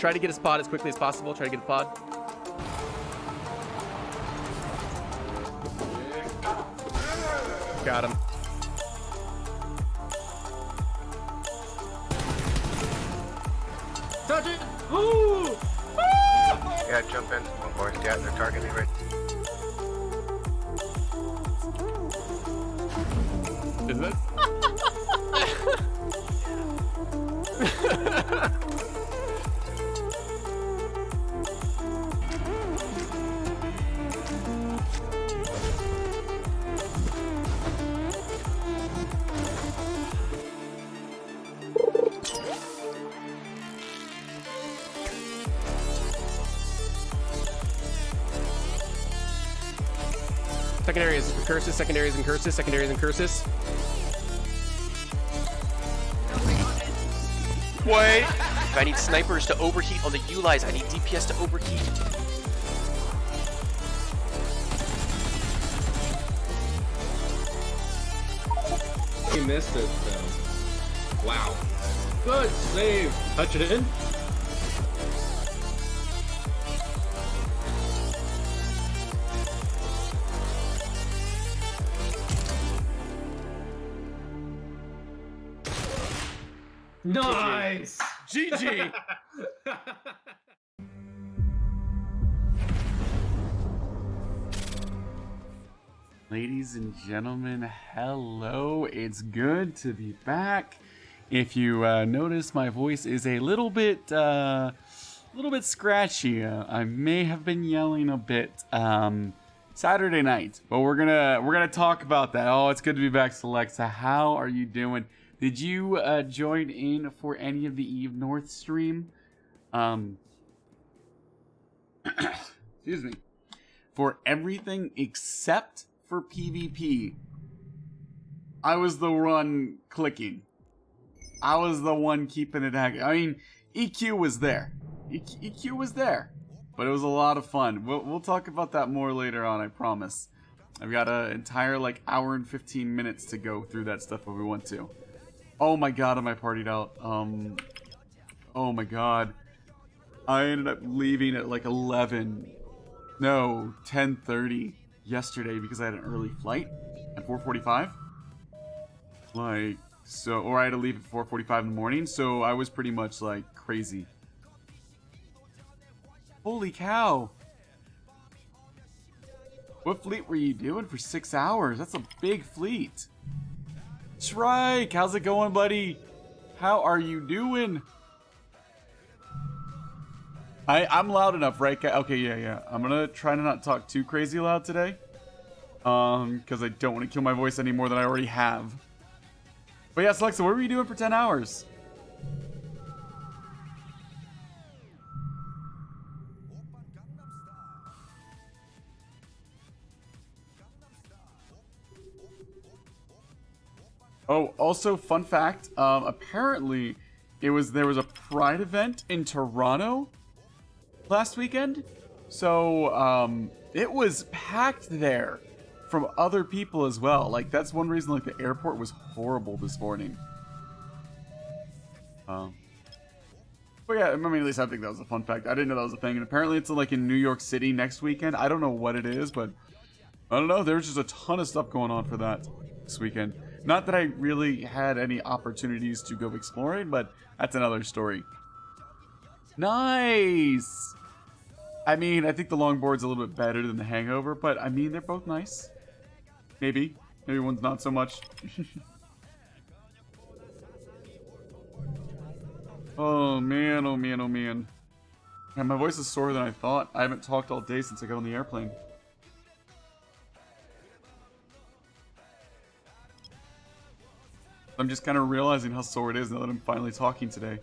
Try to get a spot as quickly as possible. Try to get a pod. Got him. Touch it! Ooh! Yeah, jump in. Of course, yeah, they're targeting me right. Is this? Secondaries and curses, secondaries and curses, secondaries and curses. Wait! I need snipers to overheat on the ULIs. I need DPS to overheat. He missed it though. Wow. Good save. Touch it in. Nice! GG! Ladies and gentlemen, hello. It's good to be back. If you notice, my voice is a little bit scratchy. I may have been yelling a bit Saturday night, but we're gonna talk about that. Oh, it's good to be back, Celexa. How are you doing? Did you join in for any of the Eve North stream? Excuse me. For everything except for PvP, I was the one clicking. I was the one keeping it active. I mean, EQ was there. EQ was there, but it was a lot of fun. We'll talk about that more later on, I promise. I've got an entire like hour and 15 minutes to go through that stuff if we want to. Oh my god, am I partied out? Oh my god. I ended up leaving at like 10:30 yesterday because I had an early flight at 4:45. Like, so, or I had to leave at 4:45 in the morning, so I was pretty much like crazy. Holy cow. What fleet were you doing for 6 hours? That's a big fleet. Shrike, how's it going, buddy? How are you doing? I'm loud enough, right? Okay, yeah. I'm gonna try to not talk too crazy loud today. Because I don't want to kill my voice any more than I already have. But yeah, Alexa, what were you doing for 10 hours? Oh, also, fun fact, apparently there was a Pride event in Toronto last weekend. So, it was packed there from other people as well. Like, that's one reason, like, the airport was horrible this morning. But yeah, I mean, at least I think that was a fun fact. I didn't know that was a thing. And apparently it's, like, in New York City next weekend. I don't know what it is, but I don't know. There's just a ton of stuff going on for that this weekend. Not that I really had any opportunities to go exploring, but that's another story. Nice! I mean, I think the longboard's a little bit better than the hangover, but I mean, they're both nice. Maybe. Maybe one's not so much. Oh man, oh man, oh man. Yeah, my voice is sore than I thought. I haven't talked all day since I got on the airplane. I'm just kind of realizing how sore it is now that I'm finally talking today.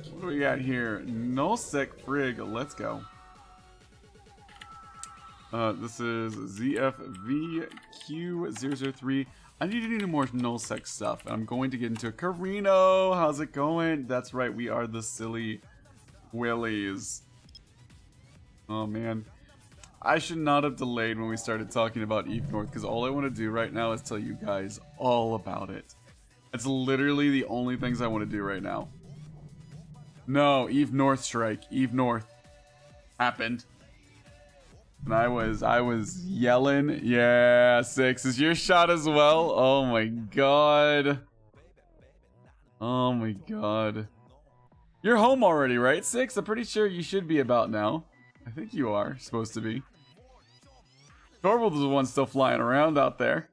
What do we got here? Nullsec Frig, let's go. This is ZFVQ003. I need to do more Nullsec stuff. I'm going to get into Carino. How's it going? That's right, we are the silly willies. Oh man. I should not have delayed when we started talking about Eve North, because all I want to do right now is tell you guys all about it. It's literally the only things I want to do right now. No, Eve North strike. Eve North happened. And I was yelling. Yeah, 6 is your shot as well. Oh my god. Oh my god. You're home already, right, 6? I'm pretty sure you should be about now. I think you are supposed to be. Torvald is the one still flying around out there.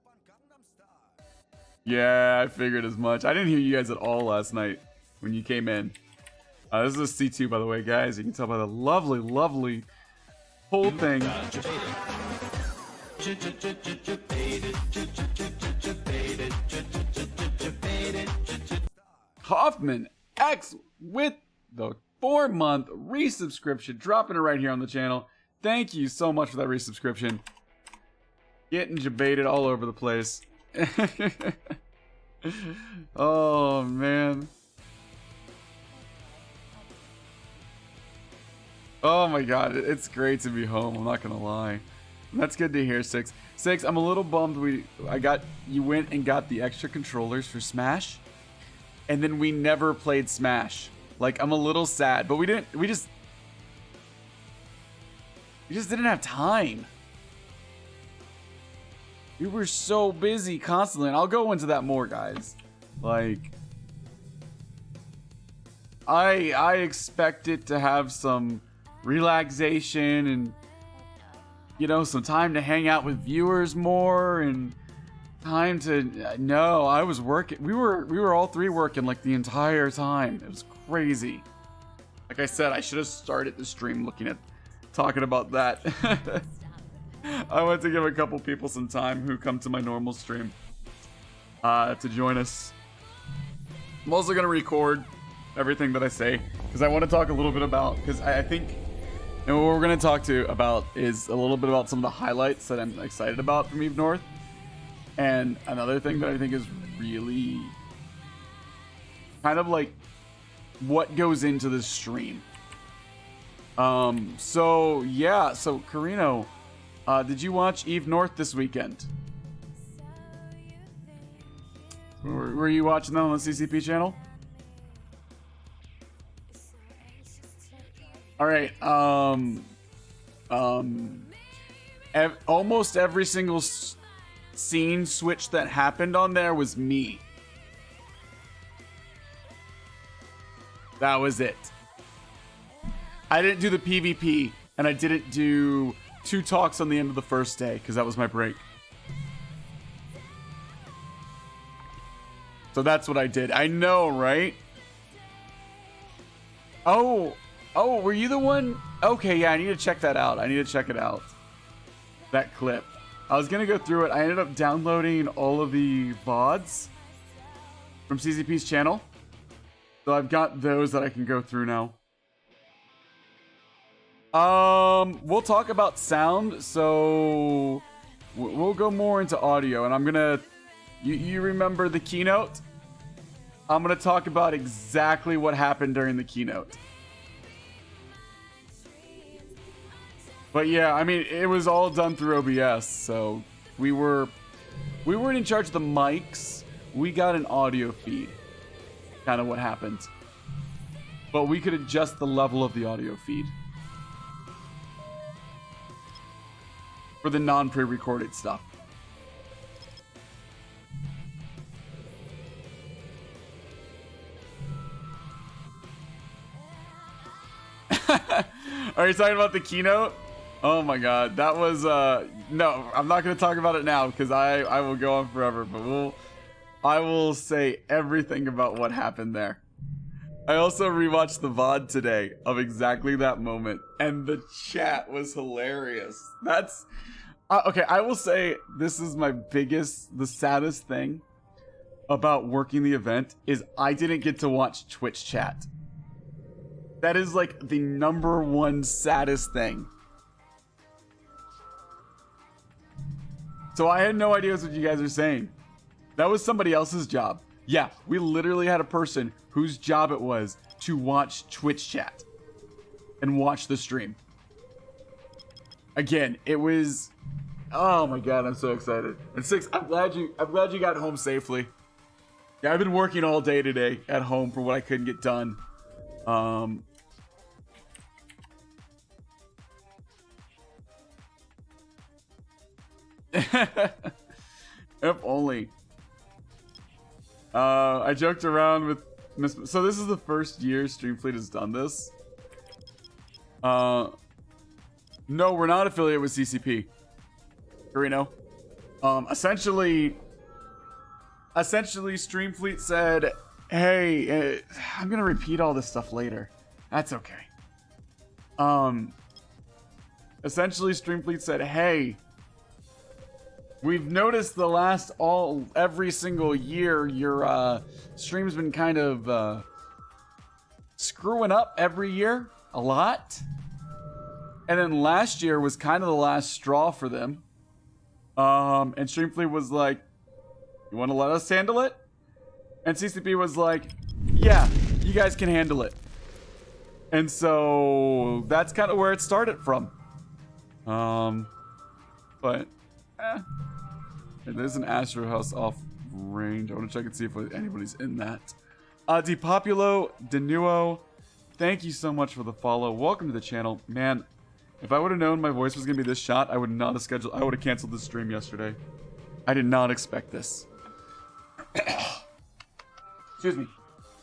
Yeah, I figured as much. I didn't hear you guys at all last night when you came in. This is a C2, by the way, guys. You can tell by the lovely, lovely whole thing. Hoffman X with the 4-month resubscription, dropping it right here on the channel. Thank you so much for that resubscription. Getting debated all over the place. Oh man. Oh my god, it's great to be home, I'm not gonna lie. That's good to hear, 6. 6, I'm a little bummed you went and got the extra controllers for Smash, and then we never played Smash. Like, I'm a little sad, but we just didn't have time. We were so busy constantly, and I'll go into that more, guys. Like, I expect it to have some relaxation and, you know, some time to hang out with viewers more and time to... No, I was working. We were all three working like the entire time. It was crazy. Like I said, I should have started the stream talking about that. I want to give a couple people some time who come to my normal stream to join us. I'm also going to record everything that I say because I want to talk a little bit about, because I think, and what we're going to talk about is a little bit about some of the highlights that I'm excited about from Eve North. And another thing that I think is really kind of like what goes into this stream. So yeah, so Carino, did you watch Eve North this weekend? Were you watching that on the CCP channel? All right. Almost every single scene switch that happened on there was me. That was it. I didn't do the PvP, and I didn't do 2 talks on the end of the first day because that was my break. So that's what I did. I know, right? Oh, were you the one? Okay, yeah, I need to check that out. I need to check it out. That clip. I was going to go through it. I ended up downloading all of the VODs from CCP's channel. So I've got those that I can go through now. We'll talk about sound. So we'll go more into audio. And I'm going to... You remember the keynote? I'm going to talk about exactly what happened during the keynote. But yeah, I mean, it was all done through OBS, so we weren't in charge of the mics. We got an audio feed, kind of what happened. But we could adjust the level of the audio feed for the non-pre-recorded stuff. Are you talking about the keynote? Oh my god, that was no, I'm not going to talk about it now because I will go on forever, but I will say everything about what happened there. I also rewatched the VOD today of exactly that moment, and the chat was hilarious. That's okay, I will say this is the saddest thing about working the event is I didn't get to watch Twitch chat. That is like the #1 saddest thing. So I had no idea what you guys are saying. That was somebody else's job. Yeah, we literally had a person whose job it was to watch Twitch chat and watch the stream. Again, it was... Oh my god, I'm so excited. And 6, I'm glad you got home safely. Yeah, I've been working all day today at home for what I couldn't get done. If only. I joked around with Miss. So this is the first year Streamfleet has done this. No, we're not affiliated with CCP. Carino. Essentially, Streamfleet said, "Hey, I'm gonna repeat all this stuff later. That's okay." Essentially, Streamfleet said, "Hey, we've noticed every single year your stream's been kind of screwing up every year a lot." And then last year was kind of the last straw for them. And Streamfleet was like, "You want to let us handle it?" And CCP was like, "Yeah, you guys can handle it." And so that's kind of where it started from. But there's an Astro House off range. I want to check and see if anybody's in that. DePopulo, Denuo, thank you so much for the follow. Welcome to the channel. Man, if I would have known my voice was going to be this shot, I would not have scheduled. I would have canceled this stream yesterday. I did not expect this. Excuse me.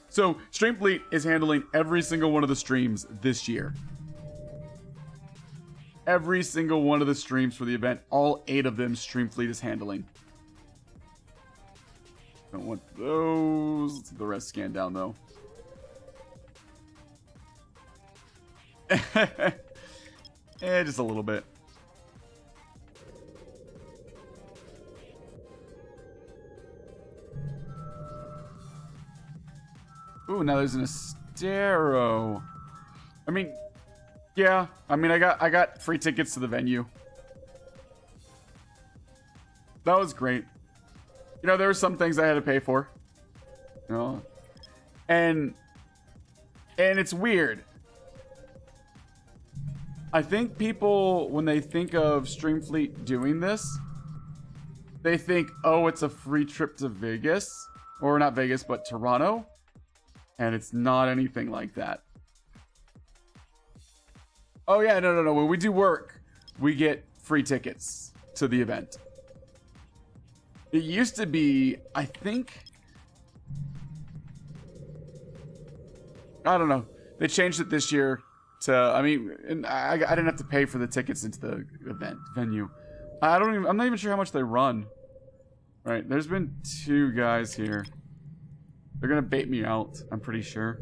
So, Streamfleet is handling every single one of the streams this year. Every single one of the streams for the event, all 8 of them, Streamfleet is handling. Don't want those. Let's get the rest scanned down, though. Just a little bit. Ooh, now there's an Estero. I mean, yeah. I mean, I got free tickets to the venue. That was great. You know, there were some things I had to pay for. You know, and it's weird. I think people, when they think of Streamfleet doing this, they think, oh, it's a free trip to Vegas. Or not Vegas, but Toronto. And it's not anything like that. Oh yeah, no. When we do work, we get free tickets to the event. It used to be, I think... I don't know. They changed it this year to... I mean, I didn't have to pay for the tickets into the event venue. I'm not even sure how much they run. Right, there's been 2 guys here. They're gonna bait me out, I'm pretty sure.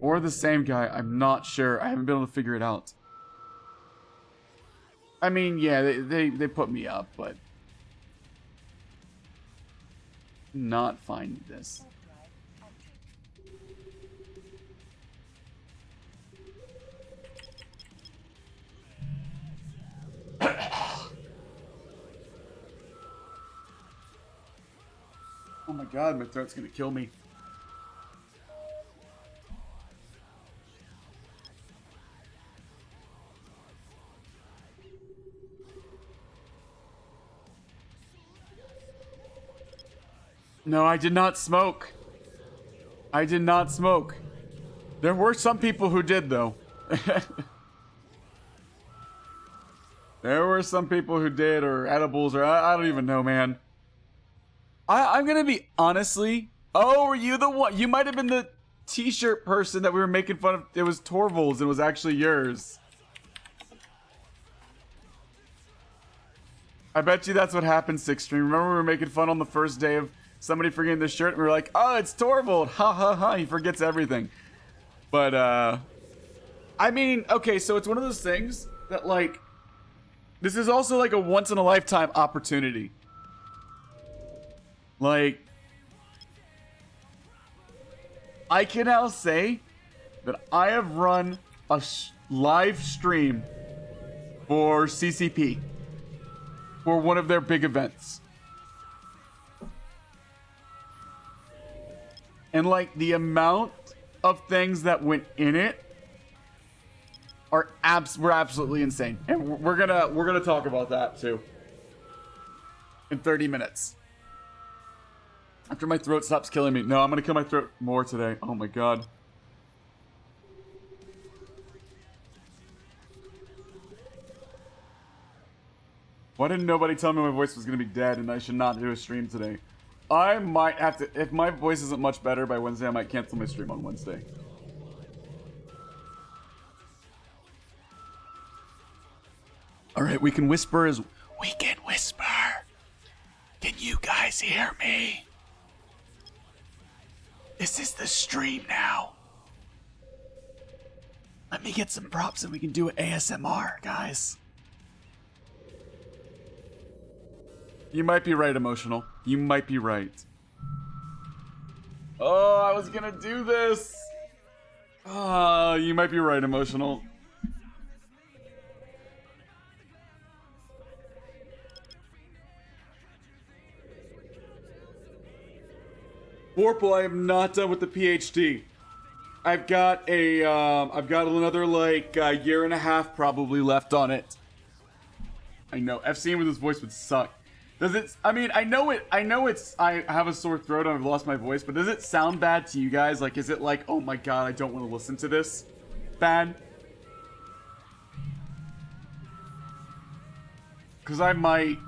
Or the same guy, I'm not sure. I haven't been able to figure it out. I mean, yeah, they put me up, but... not finding this. Oh my god, my throat's gonna kill me. No, I did not smoke. I did not smoke. There were some people who did, though. There were some people who did, or edibles, or I don't even know, man. I'm gonna be honestly. Oh, were you the one? You might have been the t-shirt person that we were making fun of. It was Torvalds. It was actually yours. I bet you that's what happened, Sixstream. Remember we were making fun on the first day of somebody forgetting the shirt, and we were like, "Oh, it's Torvald! Ha ha ha!" He forgets everything. But I mean, okay, so it's one of those things that like, this is also like a once in a lifetime opportunity. Like, I can now say that I have run a live stream for CCP for one of their big events. And like the amount of things that went in it are were absolutely insane. And we're gonna talk about that too in 30 minutes. After my throat stops killing me. No, I'm gonna kill my throat more today. Oh my god. Why didn't nobody tell me my voice was gonna be dead and I should not do a stream today? I might have to, if my voice isn't much better by Wednesday, I might cancel my stream on Wednesday. Alright, we can whisper as... We can whisper! Can you guys hear me? This is the stream now. Let me get some props and we can do ASMR, guys. You might be right, Emotional. You might be right. Oh, I was gonna do this! Oh, you might be right, Emotional. Warple, I am not done with the PhD. I've got another like year and a half probably left on it. I know FCing with his voice would suck. Does it? I mean, I know it's. I have a sore throat and I've lost my voice, but does it sound bad to you guys? Like, is it like, oh my god, I don't want to listen to this? Bad? Because I might.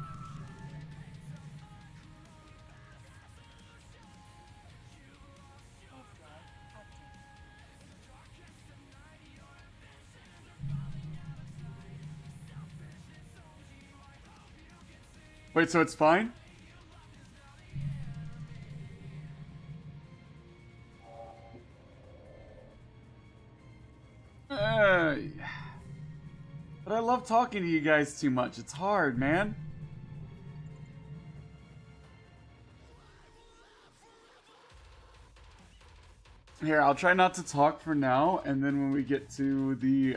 Wait, so it's fine? But I love talking to you guys too much. It's hard, man. Here, I'll try not to talk for now, and then when we get to the,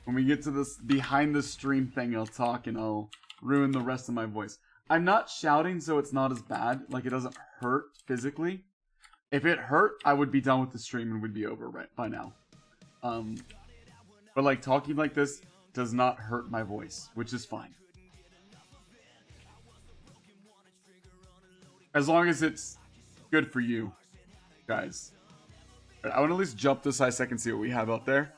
when we get to this behind the stream thing, I'll talk and I'll ruin the rest of my voice. I'm not shouting, so it's not as bad. Like, it doesn't hurt physically. If it hurt, I would be done with the stream and would be over right by now. But like, talking like this does not hurt my voice, which is fine. As long as it's good for you guys. I want to at least jump this high second, see what we have out there.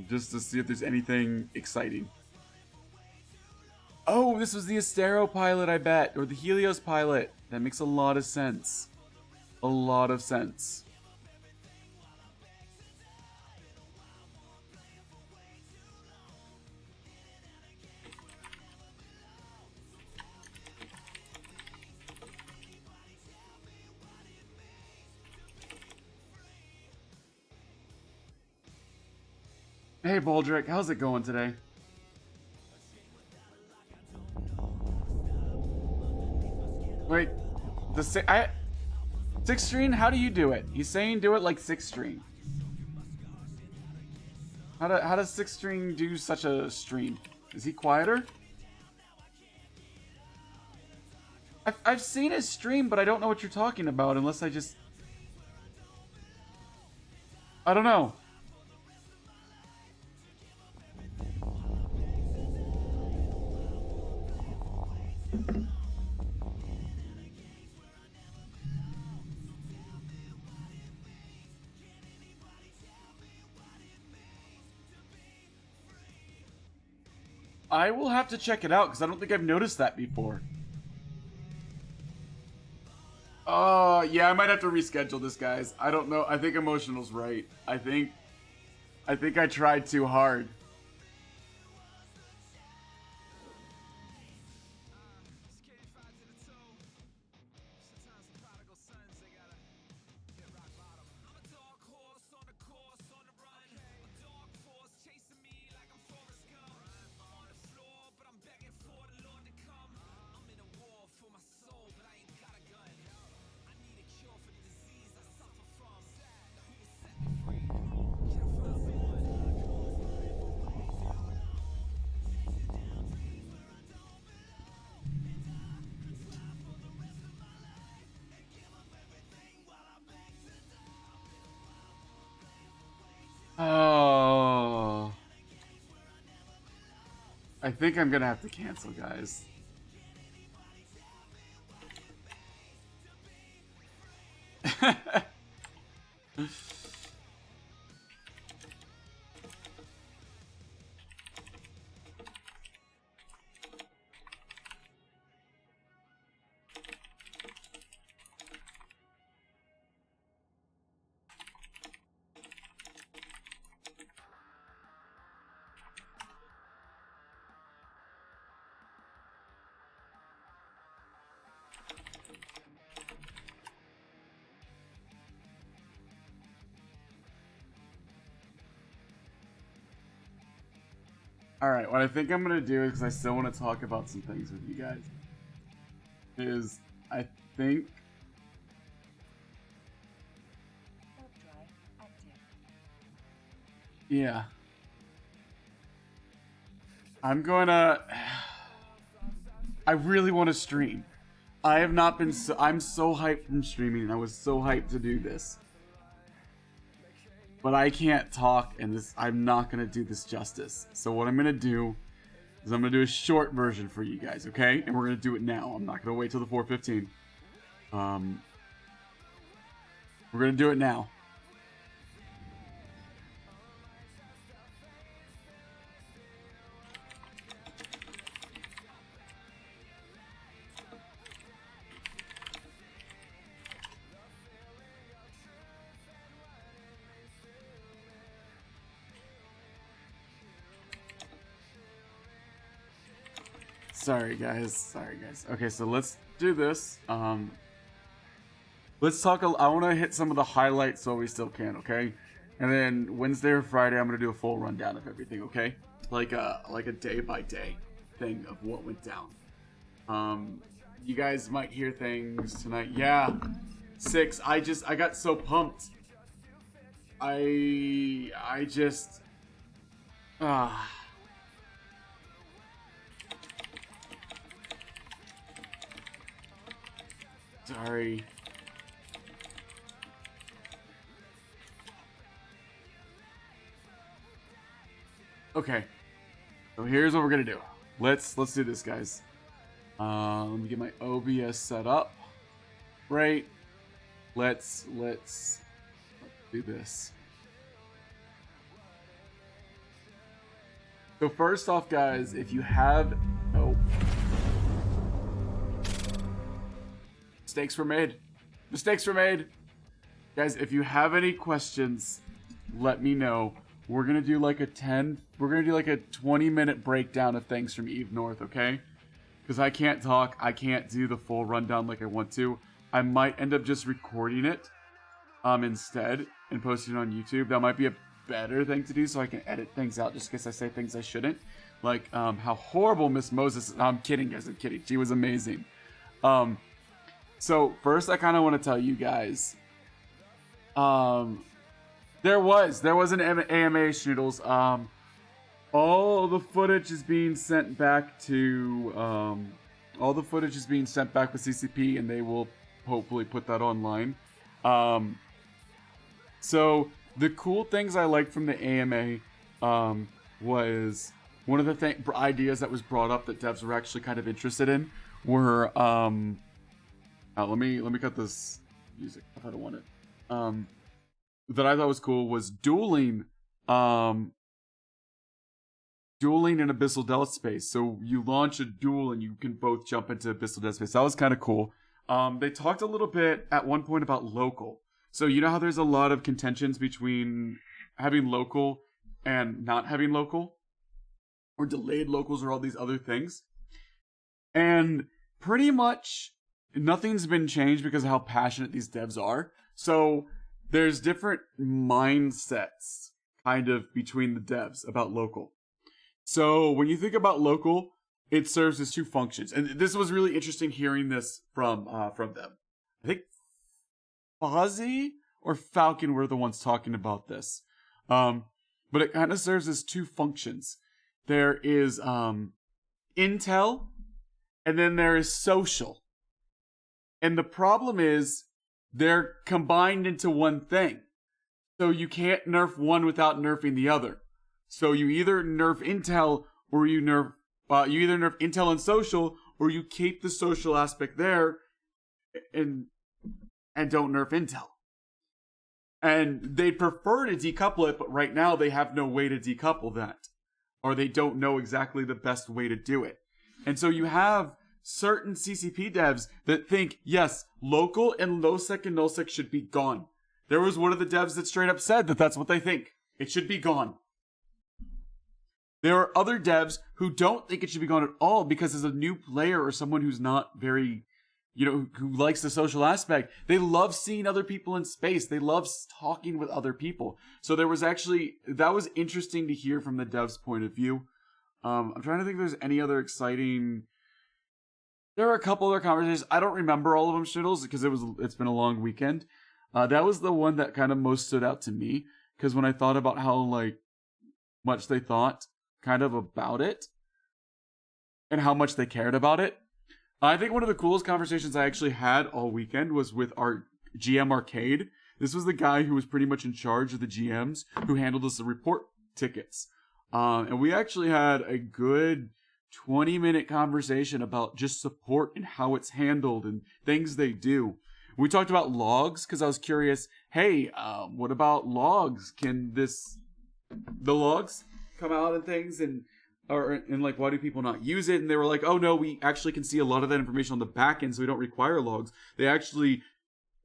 Just to see if there's anything exciting. Oh, this was the Astero pilot, I bet. Or the Helios pilot. That makes a lot of sense. A lot of sense. Hey, Baldric, how's it going today? Wait, the six string? How do you do it? He's saying do it like six string. How does six string do such a stream? Is he quieter? I've seen his stream, but I don't know what you're talking about unless I just... I don't know. I will have to check it out because I don't think I've noticed that before. Oh, yeah, I might have to reschedule this, guys. I don't know. I think Emotional's right. I think I tried too hard. Oh. I think I'm gonna have to cancel, guys. Alright, what I think I'm gonna do is, because I still want to talk about some things with you guys, is I think... Yeah. I'm gonna... I really want to stream. I have not been so... I'm so hyped from streaming, and I was so hyped to do this. But I can't talk, and this I'm not going to do this justice. So what I'm going to do is I'm going to do a short version for you guys, okay? And we're going to do it now. I'm not going to wait till the 4:15. We're going to do it now. Sorry guys. Okay, so let's do this. Let's talk. I want to hit some of the highlights while we still can, okay? And then Wednesday or Friday, I'm gonna do a full rundown of everything, okay? Like a day by day thing of what went down. You guys might hear things tonight. Yeah, 6. I got so pumped. I just Sorry. Okay. So here's what we're gonna do. Let's do this, guys. Let me get my OBS set up. Right. Let's do this. So first off, guys, if you have Mistakes were made. Guys, if you have any questions, let me know. We're going to do like a 20-minute breakdown of things from Eve North, okay? Because I can't talk. I can't do the full rundown like I want to. I might end up just recording it instead and posting it on YouTube. That might be a better thing to do so I can edit things out just in case I say things I shouldn't. Like how horrible Miss Moses is. No, I'm kidding, guys. I'm kidding. She was amazing. So first, I kind of want to tell you guys, there was an AMA Schnoodles. All the footage is being sent back to with CCP, and they will hopefully put that online. So the cool things I liked from the AMA was one of the ideas that was brought up that devs were actually kind of interested in were let me cut this music if I don't want it. That I thought was cool was dueling in Abyssal Death Space. So you launch a duel and you can both jump into Abyssal Death Space. That was kind of cool. They talked a little bit at one point about local. So you know how there's a lot of contentions between having local and not having local, or delayed locals, or all these other things. And pretty much nothing's been changed because of how passionate these devs are. So there's different mindsets kind of between the devs about local. So when you think about local, it serves as two functions. And this was really interesting hearing this from them. I think Fozzie or Falcon were the ones talking about this. But it kind of serves as two functions. There is intel, and then there is social. And the problem is they're combined into one thing. So you can't nerf one without nerfing the other. So you either nerf intel or you nerf intel and social, or you keep the social aspect there and don't nerf intel. And they'd prefer to decouple it, but right now they have no way to decouple that. Or they don't know exactly the best way to do it. And so you have certain CCP devs that think, yes, local and low sec and null sec should be gone. There was one of the devs that straight up said that that's what they think. It should be gone. There are other devs who don't think it should be gone at all because as a new player or someone who's not very, who likes the social aspect, they love seeing other people in space. They love talking with other people. So that was interesting to hear from the devs' point of view. I'm trying to think if there's any other exciting. There were a couple other conversations. I don't remember all of them, Schnittles, because it's been a long weekend. That was the one that kind of most stood out to me, because when I thought about how like much they thought kind of about it and how much they cared about it, I think one of the coolest conversations I actually had all weekend was with our GM Arcade. This was the guy who was pretty much in charge of the GMs who handled us the report tickets. And we actually had a good 20-minute conversation about just support and how it's handled and things they do. We talked about logs because I was curious, hey, what about logs? Can the logs come out and things and like why do people not use it? And they were like, oh no, we actually can see a lot of that information on the back end, so we don't require logs. They actually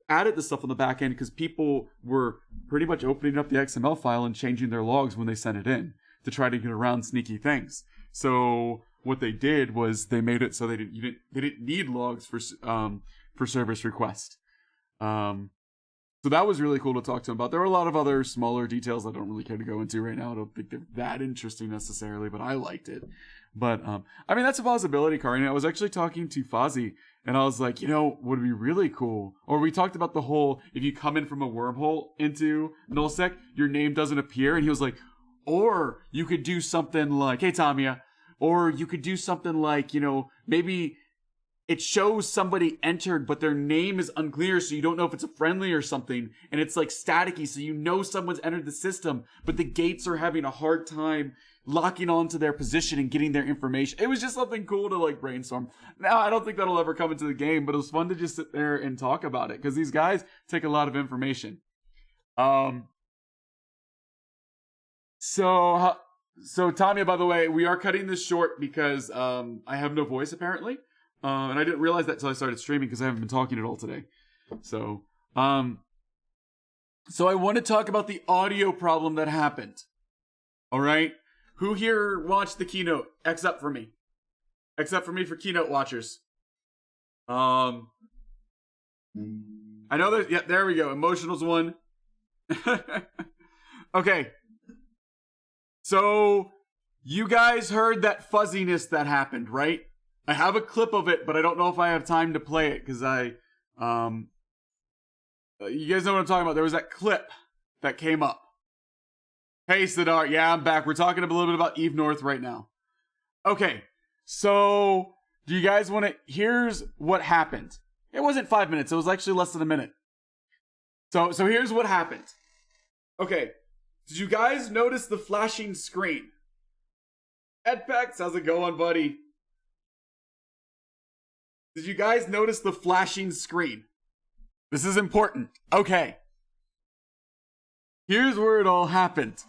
added the stuff on the back end because people were pretty much opening up the XML file and changing their logs when they sent it in to try to get around sneaky things. So what they did was they made it so they didn't need logs for service request. So that was really cool to talk to them about. There were a lot of other smaller details I don't really care to go into right now. I don't think they're that interesting necessarily, but I liked it. But I mean, that's a possibility, Karin. I was actually talking to Fozzie, and I was like, would be really cool. Or we talked about the whole, if you come in from a wormhole into nullsec, your name doesn't appear. And he was like, or you could do something like, hey, Tamia, or you could do something like, maybe it shows somebody entered, but their name is unclear, so you don't know if it's a friendly or something, and it's like staticky, so someone's entered the system, but the gates are having a hard time locking onto their position and getting their information. It was just something cool to like brainstorm. Now, I don't think that'll ever come into the game, but it was fun to just sit there and talk about it, because these guys take a lot of information. So Tamia, by the way, we are cutting this short because I have no voice apparently. And I didn't realize that until I started streaming because I haven't been talking at all today. So I want to talk about the audio problem that happened. All right? Who here watched the keynote? Except for me for keynote watchers. I know there's, yeah, there we go. Emotional's one. Okay. So you guys heard that fuzziness that happened, right? I have a clip of it, but I don't know if I have time to play it because you guys know what I'm talking about. There was that clip that came up. Hey, Sidar. Yeah, I'm back. We're talking a little bit about Eve North right now. Okay. So do you guys want to, here's what happened. It wasn't 5 minutes. It was actually less than a minute. So here's what happened. Okay. Did you guys notice the flashing screen? Edpex, how's it going, buddy? Did you guys notice the flashing screen? This is important. Okay. Here's where it all happened.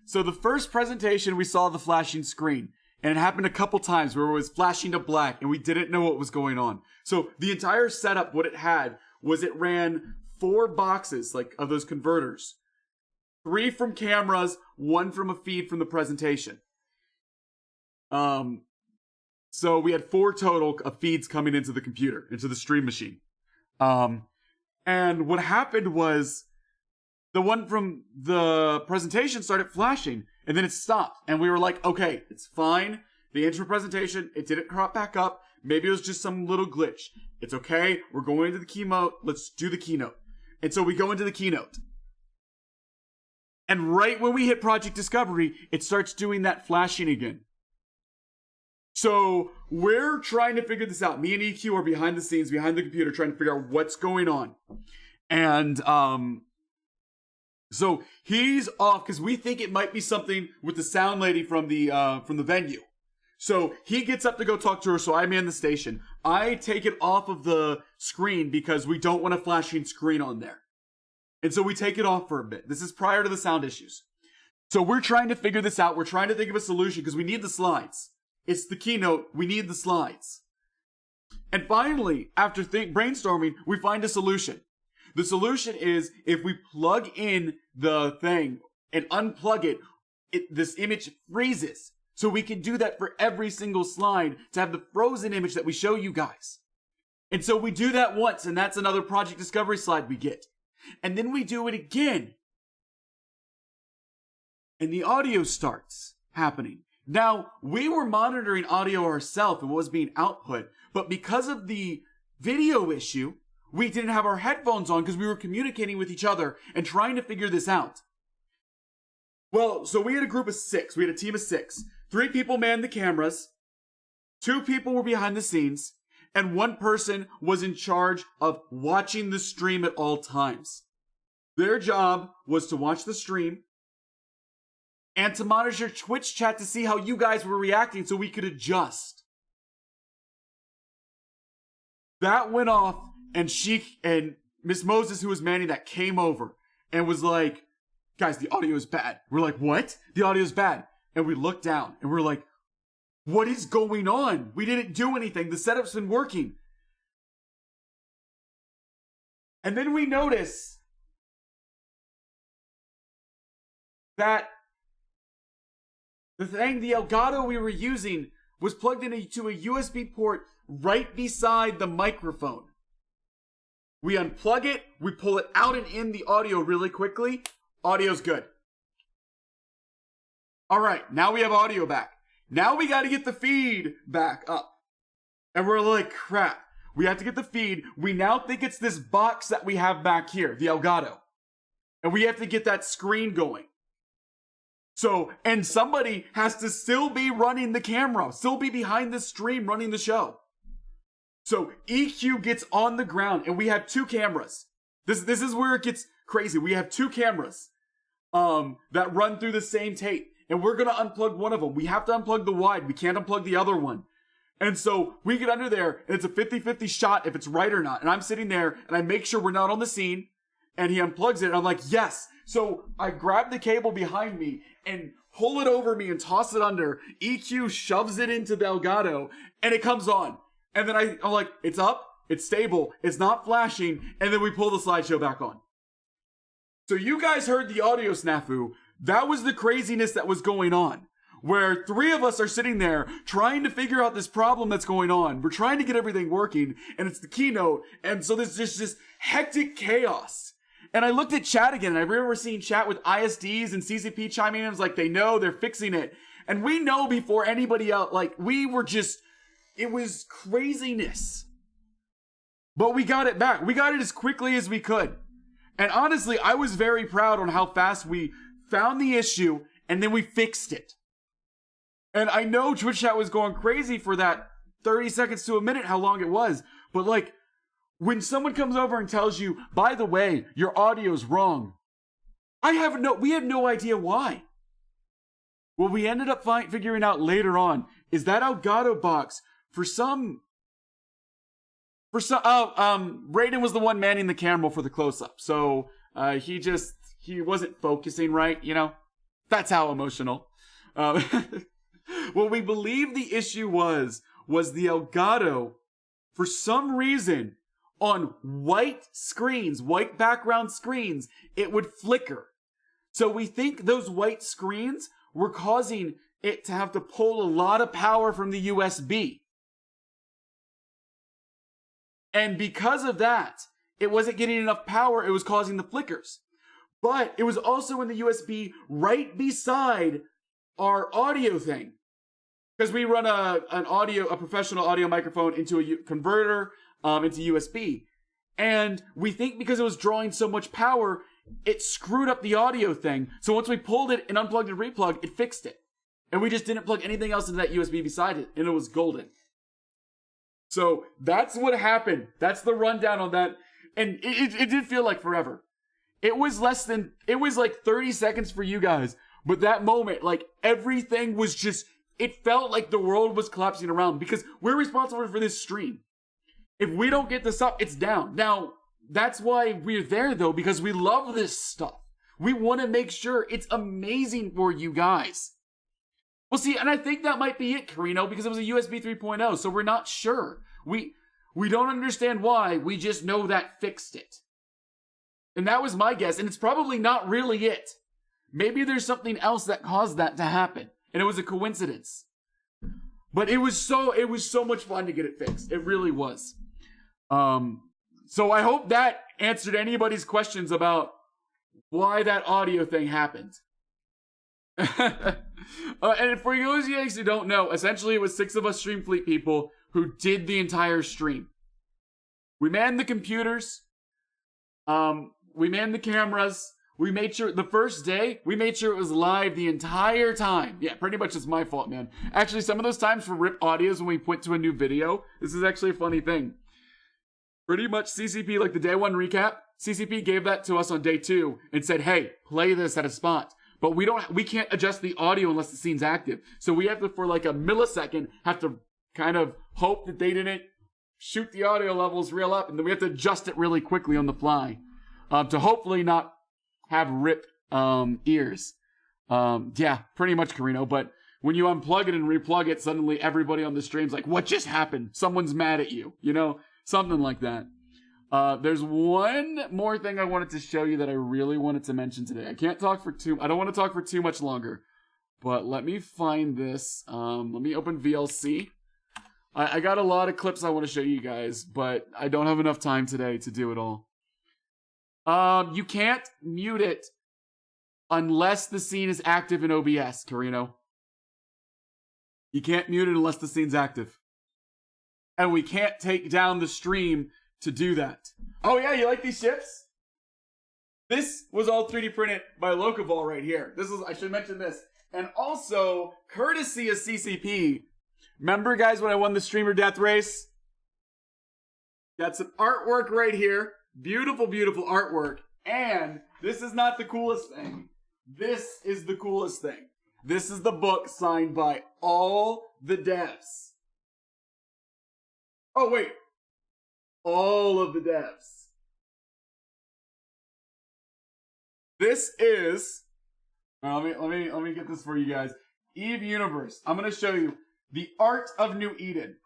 So the first presentation, we saw the flashing screen. And it happened a couple times where it was flashing to black and we didn't know what was going on. So the entire setup, what it had was it ran 4 boxes like of those converters. 3 from cameras, 1 from a feed from the presentation. So we had 4 total of feeds coming into the computer, into the stream machine. And what happened was the one from the presentation started flashing and then it stopped. And we were like, okay, it's fine. The intro presentation, it didn't crop back up. Maybe it was just some little glitch. It's okay. We're going into the keynote. Let's do the keynote. And so we go into the keynote. And right when we hit Project Discovery, it starts doing that flashing again. So we're trying to figure this out. Me and EQ are behind the scenes, behind the computer, trying to figure out what's going on. And so he's off because we think it might be something with the sound lady from the venue. So he gets up to go talk to her. So I man the station. I take it off of the screen because we don't want a flashing screen on there. And so we take it off for a bit. This is prior to the sound issues. So we're trying to figure this out. We're trying to think of a solution because we need the slides. It's the keynote. We need the slides. And finally, after brainstorming, we find a solution. The solution is if we plug in the thing and unplug it, this image freezes. So we can do that for every single slide to have the frozen image that we show you guys. And so we do that once, and that's another Project Discovery slide we get. And then we do it again. And the audio starts happening. Now, we were monitoring audio ourselves and what was being output, but because of the video issue, we didn't have our headphones on because we were communicating with each other and trying to figure this out. Well, so we had a group of 6. We had a team of 6. 3 people manned the cameras, 2 people were behind the scenes, and 1 person was in charge of watching the stream at all times. Their job was to watch the stream and to monitor Twitch chat to see how you guys were reacting so we could adjust. That went off, and Miss Moses, who was manning that, came over and was like, guys, the audio is bad. We're like, what? The audio is bad. And we looked down and we're like, what is going on? We didn't do anything. The setup's been working. And then we notice that the Elgato we were using was plugged into a USB port right beside the microphone. We unplug it, we pull it out and in the audio really quickly. Audio's good. All right, now we have audio back. Now we got to get the feed back up. And we're like, crap. We have to get the feed. We now think it's this box that we have back here, the Elgato. And we have to get that screen going. So, and somebody has to still be running the camera, still be behind the stream running the show. So EQ gets on the ground and we have 2 cameras. This is where it gets crazy. We have 2 cameras that run through the same tape, and we're gonna unplug one of them. We have to unplug the wide. We can't unplug the other one. And so we get under there and it's a 50-50 shot if it's right or not. And I'm sitting there and I make sure we're not on the scene, and he unplugs it and I'm like, yes. So I grab the cable behind me and pull it over me and toss it under. EQ shoves it into the Elgato and it comes on. And then I'm like, it's up, it's stable, it's not flashing, and then we pull the slideshow back on. So you guys heard the audio snafu. That was the craziness that was going on. Where 3 of us are sitting there trying to figure out this problem that's going on. We're trying to get everything working, and it's the keynote, and so there's just this hectic chaos. And I looked at chat again, and I remember seeing chat with ISDs and CCP chiming in. It was like, they know, they're fixing it. And we know before anybody else, like, we were just... It was craziness. But we got it back. We got it as quickly as we could. And honestly, I was very proud on how fast we found the issue and then we fixed it. And I know Twitch chat was going crazy for that 30 seconds to a minute, how long it was. But like, when someone comes over and tells you, by the way, your audio's wrong, we had no idea why. What we ended up figuring out later on is that Elgato box, Raiden was the one manning the camera for the close-up. So, he wasn't focusing right, you know? That's how emotional. What we believe the issue was the Elgato, for some reason, on white screens, white background screens, it would flicker. So we think those white screens were causing it to have to pull a lot of power from the USB. And because of that, it wasn't getting enough power, it was causing the flickers. But it was also in the USB right beside our audio thing. Because we run a professional audio microphone into a converter, into USB. And we think because it was drawing so much power, it screwed up the audio thing. So once we pulled it and unplugged and replugged, it fixed it. And we just didn't plug anything else into that USB beside it, and it was golden. So that's what happened. That's the rundown on that. And it did feel like forever. It was like 30 seconds for you guys. But that moment, like, everything was just, it felt like the world was collapsing around because we're responsible for this stream. If we don't get this up, it's down. Now, that's why we're there, though, because we love this stuff. We want to make sure it's amazing for you guys. Well, see, and I think that might be it, Carino, because it was a USB 3.0, so we're not sure. We don't understand why, we just know that fixed it. And that was my guess, and it's probably not really it. Maybe there's something else that caused that to happen, and it was a coincidence. But it was so much fun to get it fixed. It really was. So I hope that answered anybody's questions about why that audio thing happened. And for those of you guys who don't know, essentially it was 6 of us Streamfleet people who did the entire stream. We manned the computers. We manned the cameras. We made sure the first day, we made sure it was live the entire time. Yeah, pretty much it's my fault, man. Actually, some of those times for rip audios when we went to a new video, this is actually a funny thing. Pretty much CCP, like the day 1 recap, CCP gave that to us on day 2 and said, hey, play this at a spot. But we can't adjust the audio unless the scene's active. So we have to, for like a millisecond, have to kind of hope that they didn't shoot the audio levels real up, and then we have to adjust it really quickly on the fly to hopefully not have ripped ears. Yeah, pretty much, Carino. But when you unplug it and replug it, suddenly everybody on the stream's like, what just happened? Someone's mad at you, you know? Something like that. There's one more thing I wanted to show you that I really wanted to mention today. I don't want to talk for too much longer, but let me find this. Let me open VLC. I got a lot of clips I want to show you guys, but I don't have enough time today to do it all. You can't mute it unless the scene is active in OBS, Carino. You can't mute it unless the scene's active. And we can't take down the stream to do that. Oh yeah, you like these ships? This was all 3D printed by Locavol right here. I should mention this. And also, courtesy of CCP, remember guys when I won the streamer death race? Got some artwork right here. Beautiful, beautiful artwork. And this is not the coolest thing. This is the coolest thing. This is the book signed by all the devs. Oh, wait. All of the devs. This is... let me get this for you guys. Eve Universe. I'm going to show you the art of New Eden.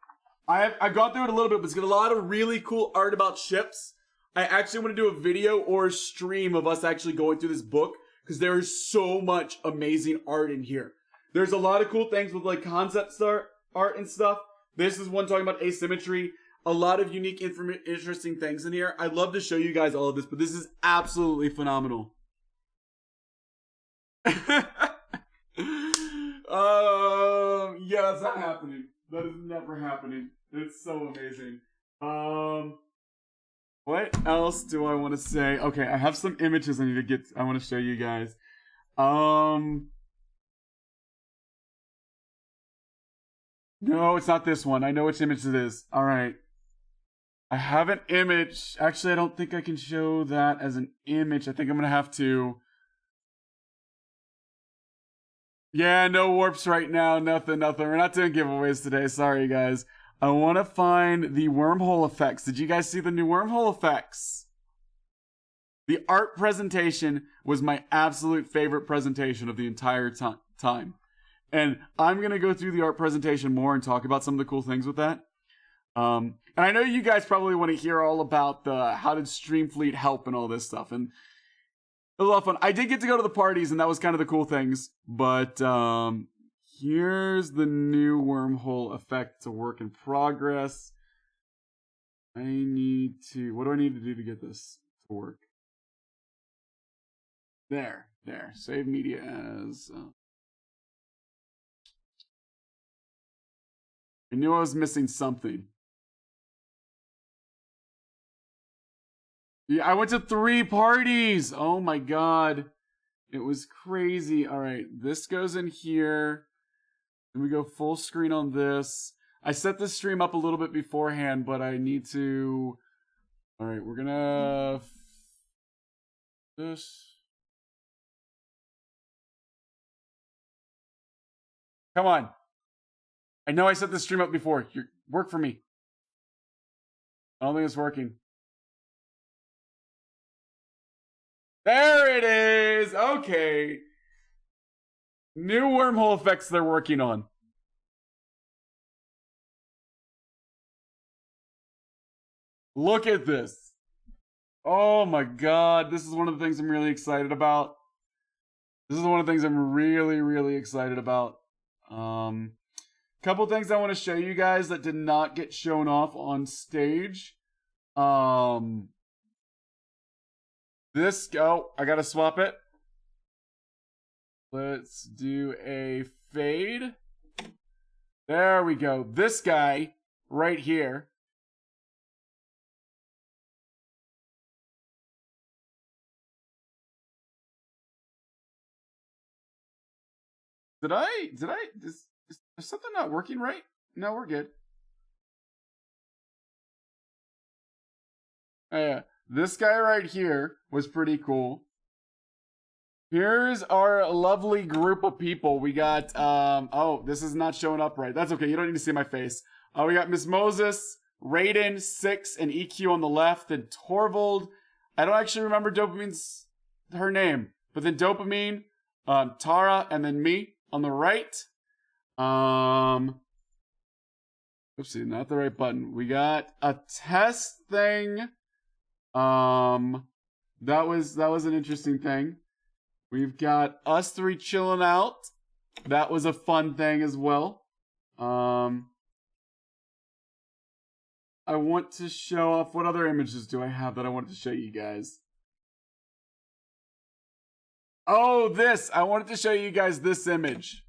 I've gone through it a little bit, but it's got a lot of really cool art about ships. I actually want to do a video or a stream of us actually going through this book because there is so much amazing art in here. There's a lot of cool things with like concept art and stuff. This is one talking about asymmetry. A lot of unique, interesting things in here. I'd love to show you guys all of this, but this is absolutely phenomenal. Yeah, that's not happening. That is never happening. It's so amazing. What else do I want to say? Okay, I have some images I want to show you guys. No, it's not this one. I know which image it is. All right. I have an image. Actually, I don't think I can show that as an image. I think I'm going to have to. Yeah, no warps right now. Nothing. We're not doing giveaways today. Sorry, guys. I want to find the wormhole effects. Did you guys see the new wormhole effects? The art presentation was my absolute favorite presentation of the entire time. And I'm going to go through the art presentation more and talk about some of the cool things with that. And I know you guys probably want to hear all about the how did Streamfleet help and all this stuff. And it was a lot of fun. I did get to go to the parties, and that was kind of the cool things. But here's the new wormhole effect. It's a work in progress. What do I need to do to get this to work? There. Save media as... I knew I was missing something. Yeah, I went to 3 parties. Oh my god. It was crazy. All right, this goes in here. Then we go full screen on this. I set this stream up a little bit beforehand, but I need to... All right, we're gonna... This... Come on. I know I set this stream up before. Work for me. I don't think it's working. There it is. Okay. New wormhole effects they're working on. Look at this. Oh my god. This is one of the things I'm really excited about. This is one of the things I'm really, really excited about. Couple things I want to show you guys that did not get shown off on stage. I gotta swap it. Let's do a fade. There we go. This guy right here. Is something not working right? No, we're good. Oh, yeah. This guy right here was pretty cool. Here's our lovely group of people. We got, oh, this is not showing up right. That's okay. You don't need to see my face. We got Miss Moses, Raiden, Six, and EQ on the left, and Torvald. I don't actually remember Dopamine's her name, but then Dopamine, Tara, and then me on the right. Oopsie, not the right button. We got a test thing. That was an interesting thing. We've got us three chilling out. That was a fun thing as well. I want to show off, what other images do I have that I wanted to show you guys? Oh, this! I wanted to show you guys this image.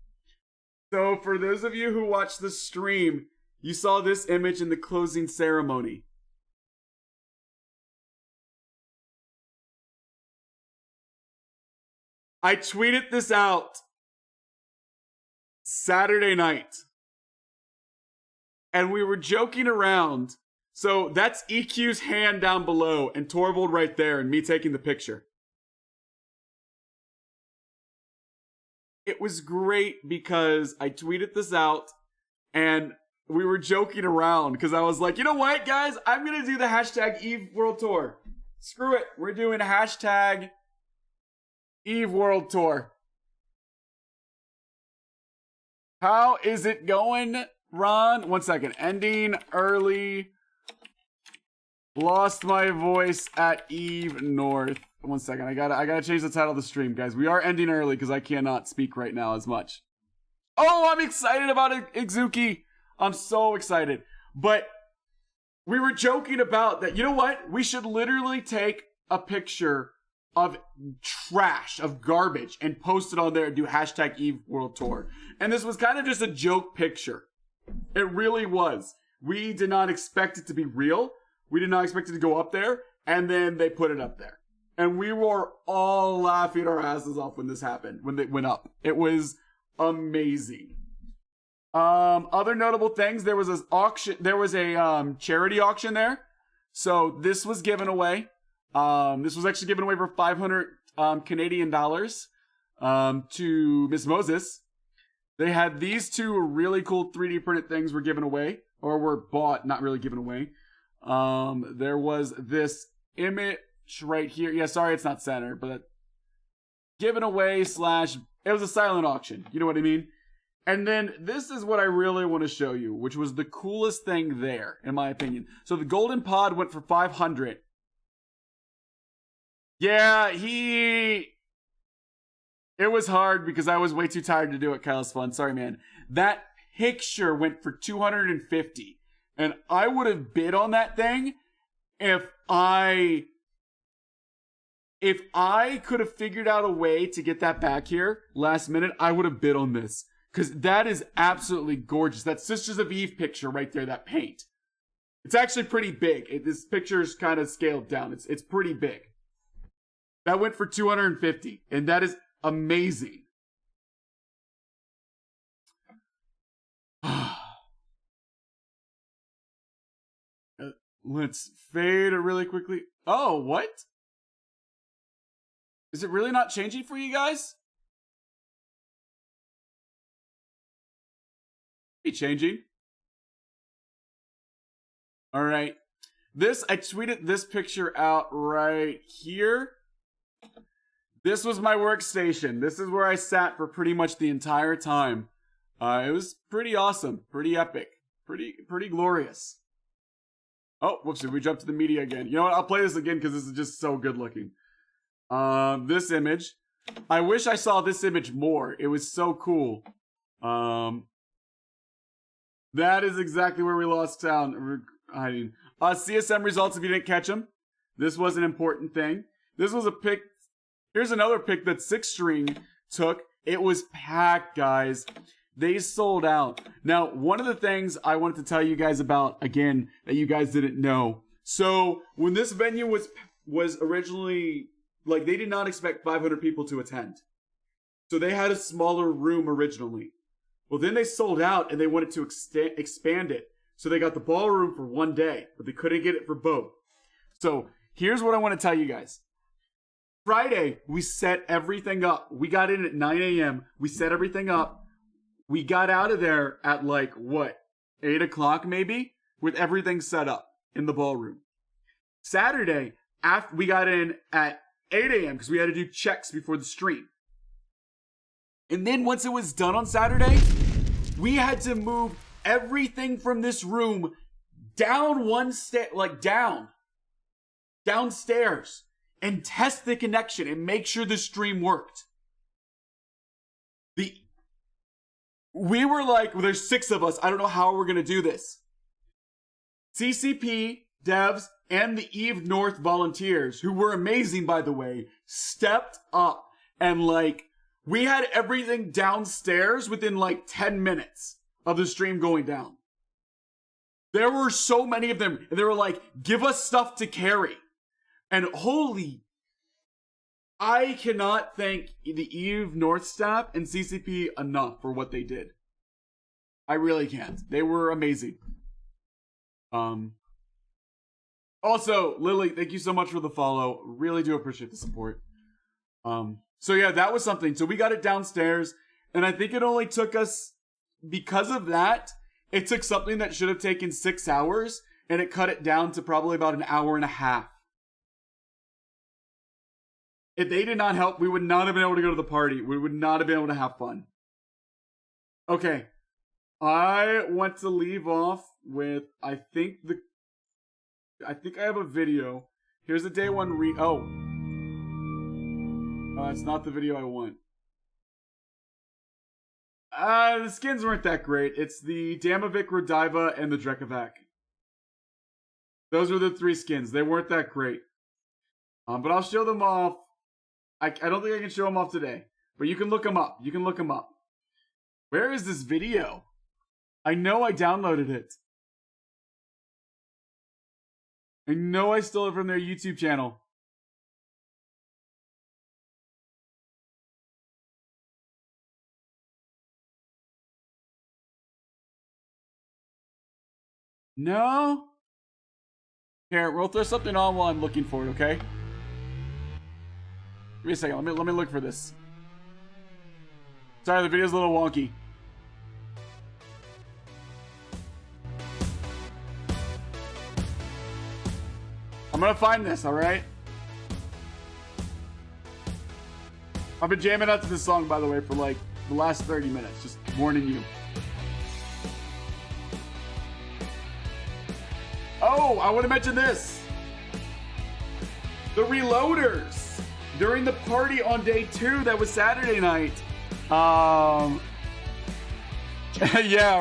So for those of you who watched the stream, you saw this image in the closing ceremony. I tweeted this out Saturday night. And we were joking around. So that's EQ's hand down below and Torvald right there and me taking the picture. It was great because I tweeted this out and we were joking around because I was like, you know what, guys? I'm going to do the hashtag Eve World Tour. Screw it. We're doing hashtag Eve World Tour. How is it going, Ron? 1 second. Ending early. Lost my voice at Eve North. 1 second. I gotta change the title of the stream, guys. We are ending early because I cannot speak right now as much. Oh, I'm excited about Izuki. I'm so excited. But we were joking about that. You know what? We should literally take a picture of trash, of garbage, and post it on there and do hashtag Eve World Tour. And this was kind of just a joke picture. It really was. We did not expect it to be real. We did not expect it to go up there. And then they put it up there. And we were all laughing our asses off when this happened, when it went up. It was amazing. Other notable things, there was an auction, there was a charity auction there. So this was given away. This was actually given away for 500 Canadian dollars to Miss Moses. They had these two really cool 3D printed things were given away, or were bought, not really given away. There was this image right here. Yeah, sorry it's not centered, but given away / it was a silent auction. You know what I mean? And then this is what I really want to show you, which was the coolest thing there, in my opinion. So the golden pod went for 500. Yeah, it was hard because I was way too tired to do it, Kyle's Fun. Sorry, man. That picture went for 250. And I would have bid on that thing if I could have figured out a way to get that back here last minute, I would have bid on this. Because that is absolutely gorgeous. That Sisters of Eve picture right there, that paint. It's actually pretty big. This picture is kind of scaled down. It's pretty big. That went for 250, and that is amazing. Let's fade it really quickly. Oh, what? Is it really not changing for you guys? Be changing. All right. I tweeted this picture out right here. This was my workstation. This is where I sat for pretty much the entire time. It was pretty awesome, pretty epic, pretty glorious. Oh, whoopsie, we jumped to the media again. You know what? I'll play this again because this is just so good looking. This image. I wish I saw this image more. It was so cool. That is exactly where we lost town. Hiding. CSM results if you didn't catch them. This was an important thing. This was a pick. Here's another pick that Six String took. It was packed, guys. They sold out. Now, one of the things I wanted to tell you guys about, again, that you guys didn't know. So, when this venue was originally, like, they did not expect 500 people to attend. So they had a smaller room originally. Well, then they sold out and they wanted to expand it. So they got the ballroom for one day, but they couldn't get it for both. So here's what I want to tell you guys. Friday, we set everything up. We got in at 9 a.m. We set everything up. We got out of there at like, what, 8 o'clock maybe? With everything set up in the ballroom. Saturday, after we got in at 8 a.m. because we had to do checks before the stream. And then once it was done on Saturday, we had to move everything from this room down one step, like downstairs, and test the connection and make sure the stream worked. We were like, well, there's 6 of us. I don't know how we're going to do this. CCP, devs, and the Eve North volunteers, who were amazing, by the way, stepped up and like, we had everything downstairs within like 10 minutes of the stream going down. There were so many of them, and they were like, give us stuff to carry. And holy, I cannot thank the Eve North staff and CCP enough for what they did. I really can't. They were amazing. Also, Lily, thank you so much for the follow. Really do appreciate the support. So yeah, that was something. So we got it downstairs, and I think it only took us, because of that, it took something that should have taken 6 hours, and it cut it down to probably about an hour and a half. If they did not help, we would not have been able to go to the party. We would not have been able to have fun. Okay. I want to leave off with, I think I have a video. Here's a day one it's not the video I want. The skins weren't that great. It's the Damavik, Rodiva, and the Drekavac. Those are the 3 skins. They weren't that great. But I'll show them off. I don't think I can show them off today. But you can look them up. Where is this video? I know I downloaded it. I know I stole it from their YouTube channel. No? Here, we'll throw something on while I'm looking for it, okay? Give me a second. Let me look for this. Sorry, the video's a little wonky. I'm gonna find this, alright? I've been jamming out to this song, by the way, for like the last 30 minutes. Just warning you. Oh, I want to mention this. The Reloaders. During the party on day 2, that was Saturday night. Yeah,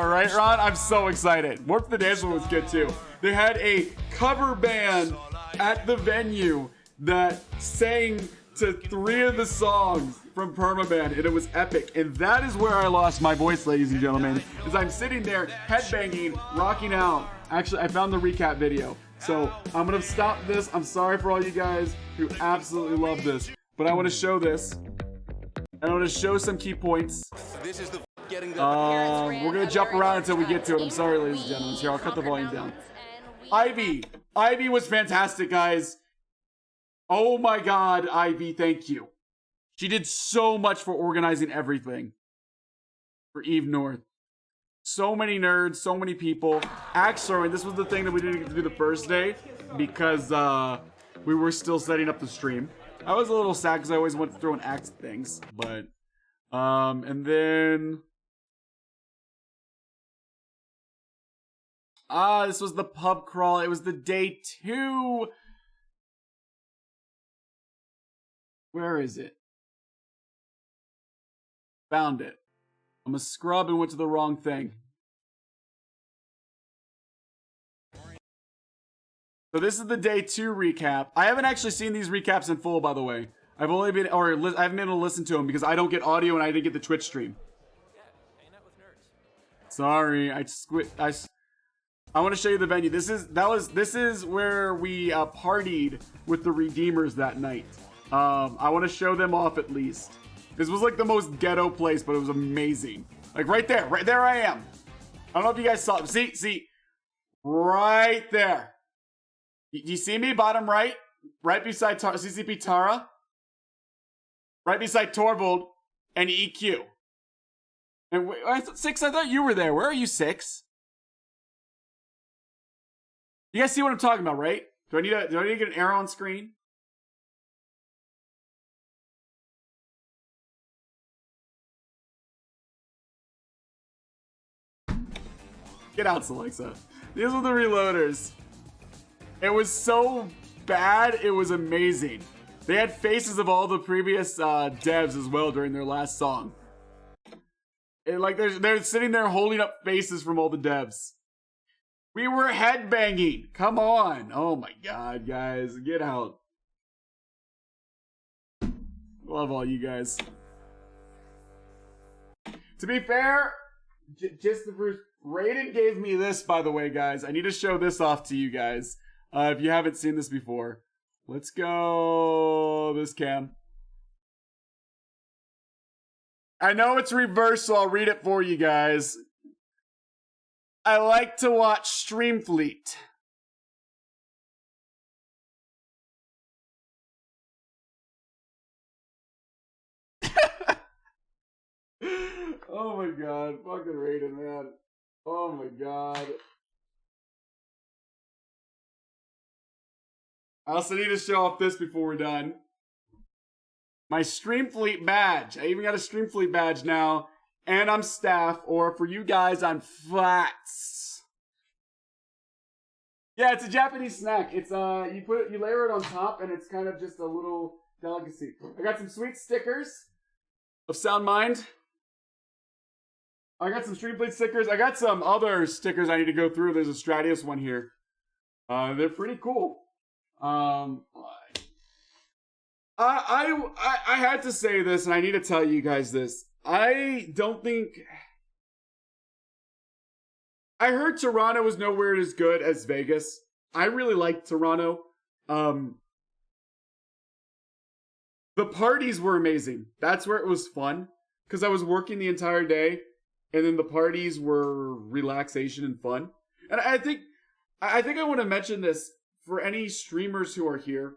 right, Ron? I'm so excited. Warp the Dance was good too. They had a cover band at the venue that sang to 3 of the songs from Permaband, and it was epic. And that is where I lost my voice, ladies and gentlemen, as I'm sitting there headbanging, rocking out. Actually, I found the recap video. So I'm going to stop this. I'm sorry for all you guys who absolutely love this, but I want to show this. And I want to show some key points. This is the we're going to jump around until we get to it. I'm sorry, ladies and gentlemen. Here, I'll cut the volume down. Ivy. Ivy was fantastic, guys. Oh my God, Ivy, thank you. She did so much for organizing everything for Eve North. So many nerds, so many people. Axe throwing, this was the thing that we didn't get to do the first day because we were still setting up the stream. I was a little sad because I always wanted to throw an axe things, but and then this was the pub crawl. It was the day 2. Where is it? Found it. I'm a scrub and went to the wrong thing. So this is the day 2 recap. I haven't actually seen these recaps in full, by the way. I've only been, I haven't been able to listen to them because I don't get audio and I didn't get the Twitch stream. Sorry, I want to show you the venue. This is where we partied with the Redeemers that night. I want to show them off at least. This was like the most ghetto place, but it was amazing. Like right there I am. I don't know if you guys saw it. See, right there. You see me, bottom right? Right beside CCP Tara? Right beside Torvald and EQ. And Six, I thought you were there. Where are you, Six? You guys see what I'm talking about, right? Do I need to get an arrow on screen? Get out, Selexa. These are the reloaders. It was so bad, it was amazing. They had faces of all the previous devs as well during their last song. And like they're sitting there holding up faces from all the devs. We were headbanging. Come on. Oh my god, guys. Get out. Love all you guys. To be fair, just the first... Raiden gave me this, by the way, guys. I need to show this off to you guys. If you haven't seen this before. Let's go this cam. I know it's reversed, so I'll read it for you guys. I like to watch Streamfleet. Oh my god, fucking Raiden, man. Oh my god. I also need to show off this before we're done. My Streamfleet badge. I even got a Streamfleet badge now. And I'm staff, or for you guys, I'm flats. Yeah, it's a Japanese snack. It's you layer it on top, and it's kind of just a little delicacy. I got some sweet stickers of Sound Mind. I got some Streamfleet stickers. I got some other stickers I need to go through. There's a Stratius one here. They're pretty cool. I had to say this, and I need to tell you guys this. I don't think... I heard Toronto was nowhere as good as Vegas. I really liked Toronto. The parties were amazing. That's where it was fun. Because I was working the entire day, and then the parties were relaxation and fun. And I think I want to mention this for any streamers who are here.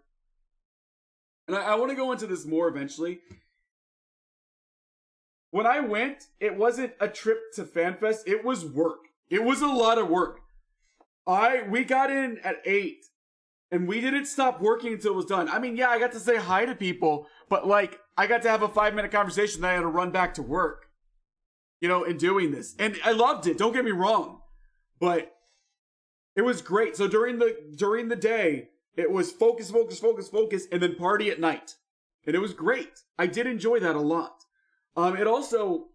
And I want to go into this more eventually. When I went, it wasn't a trip to FanFest. It was work. It was a lot of work. We got in at 8, and we didn't stop working until it was done. I mean, yeah, I got to say hi to people, but like, I got to have a 5-minute conversation, then I had to run back to work. You know, in doing this. And I loved it, don't get me wrong. But it was great. So during the day, it was focus, and then party at night. And it was great. I did enjoy that a lot. It also,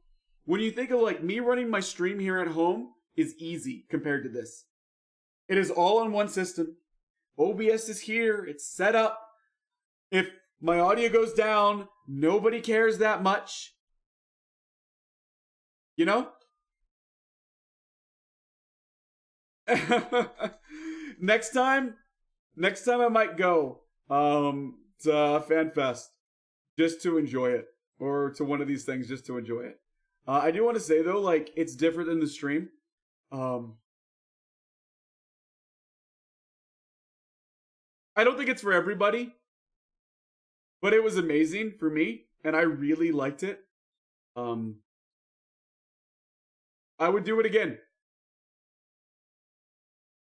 when you think of like me running my stream here at home, is easy compared to this. It is all on one system. OBS is here. It's set up. If my audio goes down, nobody cares that much. You know? Next time I might go to FanFest just to enjoy it, or to one of these things just to enjoy it. I do want to say though, like, it's different than the stream. I don't think it's for everybody, but it was amazing for me, and I really liked it. I would do it again.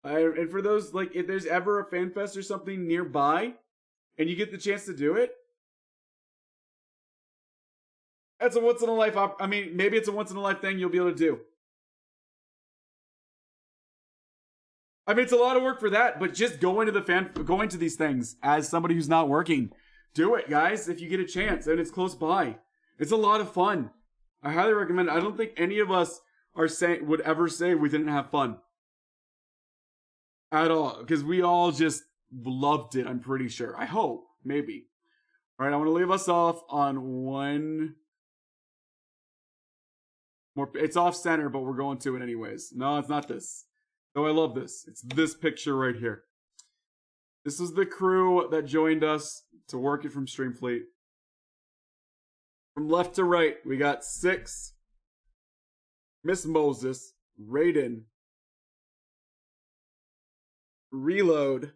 And for those, like, if there's ever a FanFest or something nearby, and you get the chance to do it, that's a once in a life. I mean, maybe it's a once in a life thing you'll be able to do. I mean, it's a lot of work for that, but just going to these things as somebody who's not working, do it, guys. If you get a chance and it's close by, it's a lot of fun. I highly recommend it. I don't think any of us would ever say we didn't have fun at all, because we all just loved it. I'm pretty sure. I hope, maybe. All right, I want to leave us off on one more. It's off center, but we're going to it anyways. No, it's not this. Oh, I love this. It's this picture right here. This is the crew that joined us to work it from Streamfleet. From left to right, we got 6, Miss Moses, Raiden, Reload,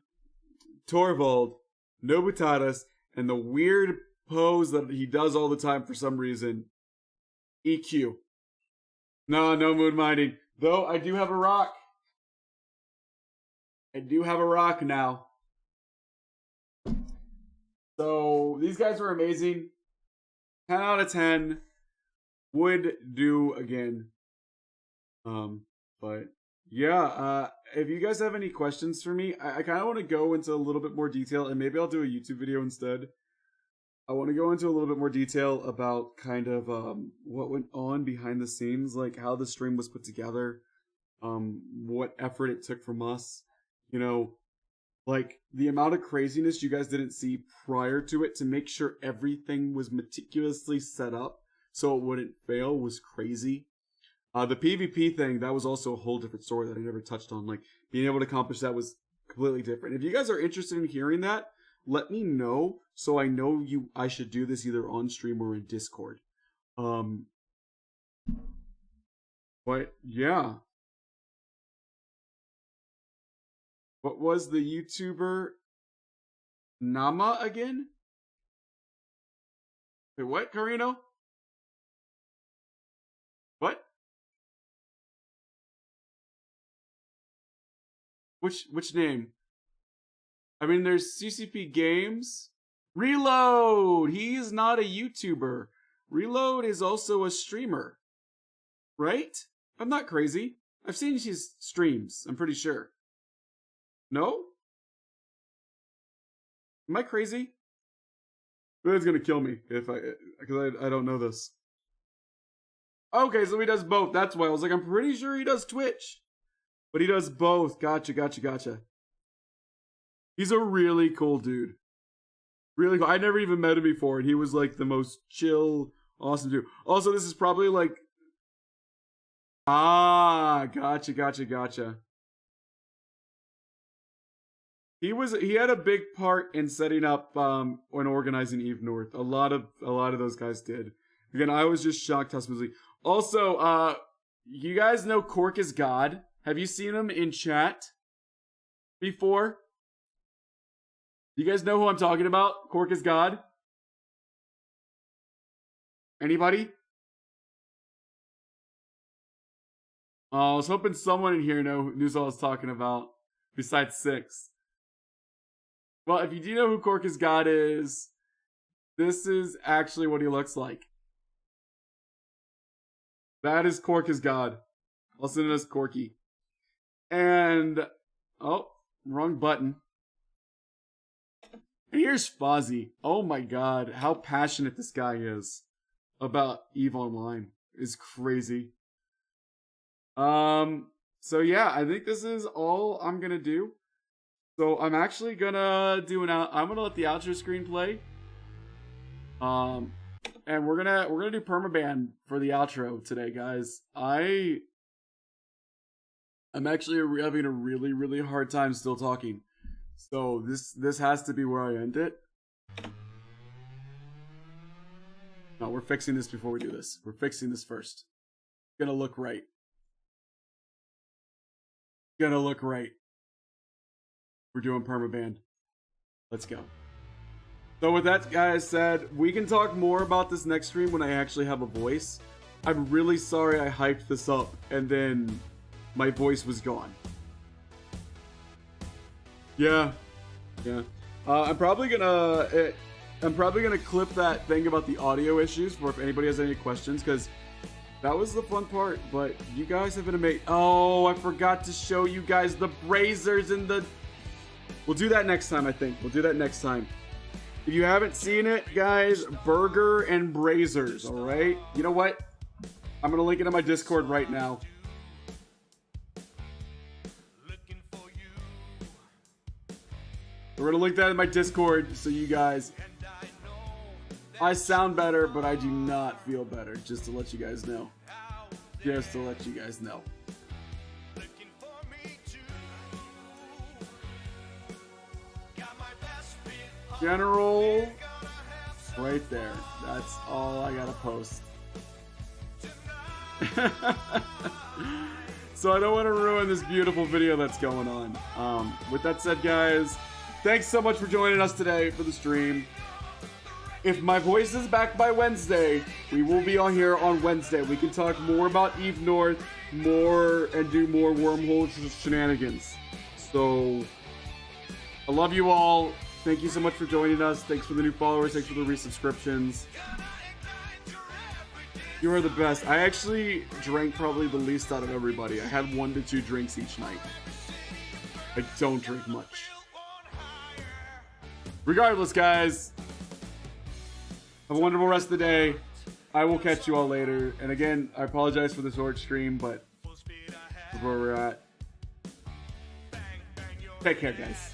Torvald, Nobutatis, and the weird pose that he does all the time for some reason, EQ. No moon mining. Though I do have a rock. I do have a rock now. So these guys were amazing. 10 out of 10. Would do again. But yeah, if you guys have any questions for me, I kind of want to go into a little bit more detail, and maybe I'll do a YouTube video instead. I want to go into a little bit more detail about kind of what went on behind the scenes, like how the stream was put together, what effort it took from us, you know, like the amount of craziness you guys didn't see prior to it to make sure everything was meticulously set up so it wouldn't fail was crazy. The PvP thing, that was also a whole different story that I never touched on. Like, being able to accomplish that was completely different. If you guys are interested in hearing that, let me know so I know I should do this either on stream or in Discord. But yeah. What was the YouTuber Nama again? Wait, what, Carino? What? Which name? I mean, there's CCP Games. Reload! He's not a YouTuber. Reload is also a streamer. Right? I'm not crazy. I've seen his streams, I'm pretty sure. No? Am I crazy? It's gonna kill me because I don't know this. Okay, so he does both. That's why I was like, I'm pretty sure he does Twitch. But he does both. Gotcha. He's a really cool dude. Really cool. I never even met him before, and he was like the most chill, awesome dude. Also, this is probably like... Gotcha. He had a big part in setting up and organizing Eve North. A lot of those guys did. Again, I was just shocked how smoothly. Also, you guys know Cork is God. Have you seen him in chat before? You guys know who I'm talking about? Cork is God? Anybody? Oh, I was hoping someone in here knew what I was talking about, besides 6. Well, if you do know who Cork is God is, this is actually what he looks like. That is Cork is God. Also known as Corky. And, oh, wrong button. And here's Fozzie. Oh my god, how passionate this guy is about EVE Online. It's crazy. So yeah, I think this is all I'm gonna do. So I'm actually gonna I'm gonna let the outro screen play. And we're gonna do permaban for the outro today, guys. I'm actually having a really, really hard time still talking. So this has to be where I end it. No, we're fixing this before we do this. We're fixing this first. Gonna look right. Gonna look right. We're doing permaban. Let's go. So with that, guys said, we can talk more about this next stream when I actually have a voice. I'm really sorry I hyped this up and then my voice was gone. Yeah. I'm probably gonna clip that thing about the audio issues for if anybody has any questions, because that was the fun part. But you guys have been amazing. Oh, I forgot to show you guys the brazers and the... We'll do that next time, I think. We'll do that next time. If you haven't seen it, guys, burger and brazers, all right? You know what? I'm going to link it in my Discord right now. We're going to link that in my Discord so you guys I sound better, but I do not feel better, just to let you guys know. Just to let you guys know. General, right there. That's all I gotta post. So I don't want to ruin this beautiful video that's going on. With that said, guys, thanks so much for joining us today for the stream. If my voice is back by Wednesday, we will be on here on Wednesday. We can talk more about Eve North, and do more Wormhole shenanigans. So, I love you all. Thank you so much for joining us. Thanks for the new followers. Thanks for the resubscriptions. You are the best. I actually drank probably the least out of everybody. I had 1 to 2 drinks each night. I don't drink much. Regardless, guys, have a wonderful rest of the day. I will catch you all later. And again, I apologize for the short stream, but that's where we're at. Take care, guys.